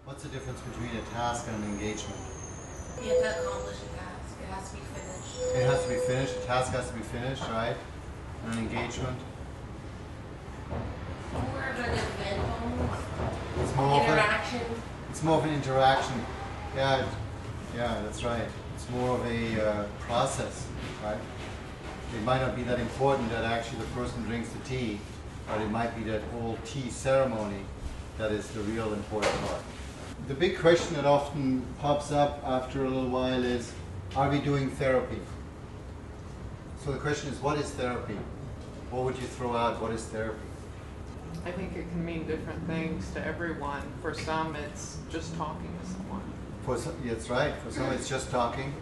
What's the difference between a task and an engagement? You have to accomplish a task. It has to be finished. It has to be finished. A task has to be finished, right? And an engagement. More of an event almost. It's more Interaction. It's more of an interaction. Yeah, that's right. It's more of a process, right? It might not be that important that actually the person drinks the tea, but it might be that whole tea ceremony that is the real important part. The big question that often pops up after a little while is, are we doing therapy? So the question is, what is therapy? What would you throw out? What is therapy? I think it can mean different things to everyone. For some, it's just talking to someone. For some, that's right. For some, it's just talking.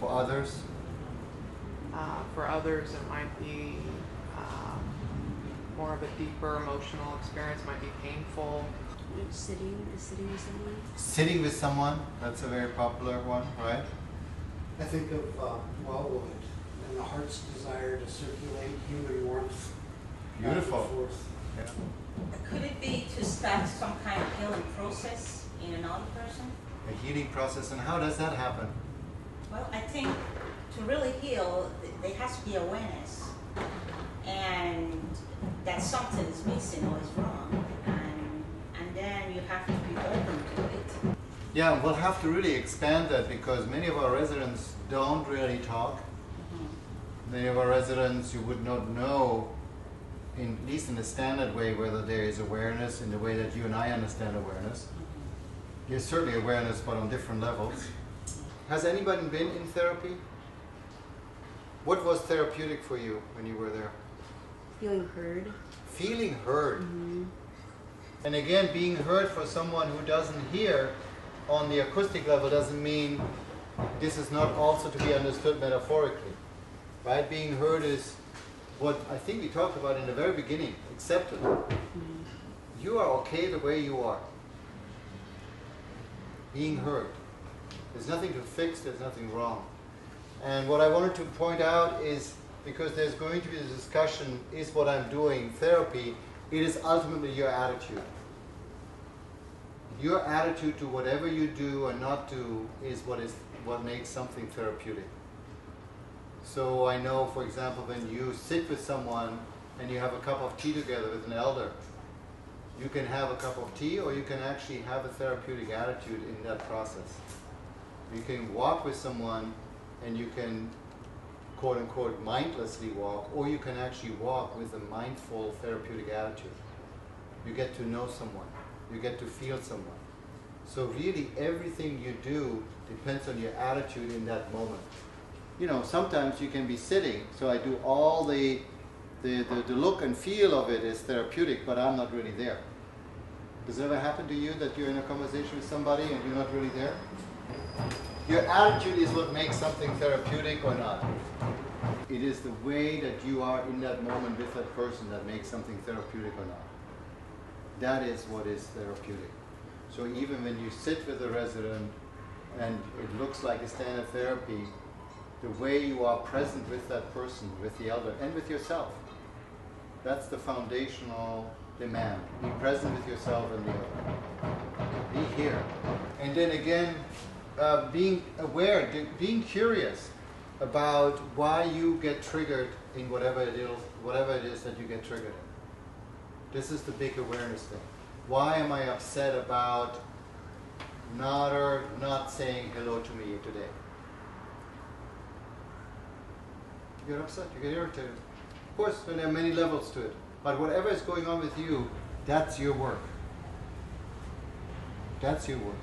For others, It might be more of a deeper emotional experience. It might be painful. Sitting with someone. sitting with someone. That's a very popular one, right? I think of wellwood and the heart's desire to circulate human warmth. Beautiful. Back and forth. Yeah. Could it be to start some kind of healing process in another person? A healing process, and how does that happen? Well, I think to really heal, there has to be awareness, and that something is missing or is wrong, and then you have to be open to it. Yeah, we'll have to really expand that because many of our residents don't really talk. Many of our residents, you would not know, at least in the standard way, whether there is awareness in the way that you and I understand awareness. There's certainly awareness, but on different levels. Has anybody been in therapy? What was therapeutic for you when you were there? Feeling heard. Feeling heard. Mm-hmm. And again, being heard for someone who doesn't hear on the acoustic level doesn't mean this is not also to be understood metaphorically. Right? Being heard is what I think we talked about in the very beginning, accepted. Mm-hmm. You are okay the way you are. Being heard. There's nothing to fix, there's nothing wrong. And what I wanted to point out is, because there's going to be a discussion, is what I'm doing therapy, it is ultimately your attitude. Your attitude to whatever you do or not do is what makes something therapeutic. So I know, for example, when you sit with someone and you have a cup of tea together with an elder, you can have a cup of tea or you can actually have a therapeutic attitude in that process. You can walk with someone and you can, quote unquote, mindlessly walk, or you can actually walk with a mindful therapeutic attitude. You get to know someone. You get to feel someone. So really everything you do depends on your attitude in that moment. You know, sometimes you can be sitting, so I do all the look and feel of it is therapeutic, but I'm not really there. Does it ever happen to you that you're in a conversation with somebody and you're not really there? Your attitude is what makes something therapeutic or not. It is the way that you are in that moment with that person that makes something therapeutic or not. That is what is therapeutic. So even when you sit with a resident and it looks like a standard therapy, the way you are present with that person, with the elder, and with yourself, that's the foundational demand. Be present with yourself and the other. Be here. And then again, being aware, being curious about why you get triggered in whatever it is that you get triggered in. This is the big awareness thing. Why am I upset about Nader not saying hello to me today? You get upset, you get irritated. Of course, there are many levels to it. But whatever is going on with you, that's your work. That's your work.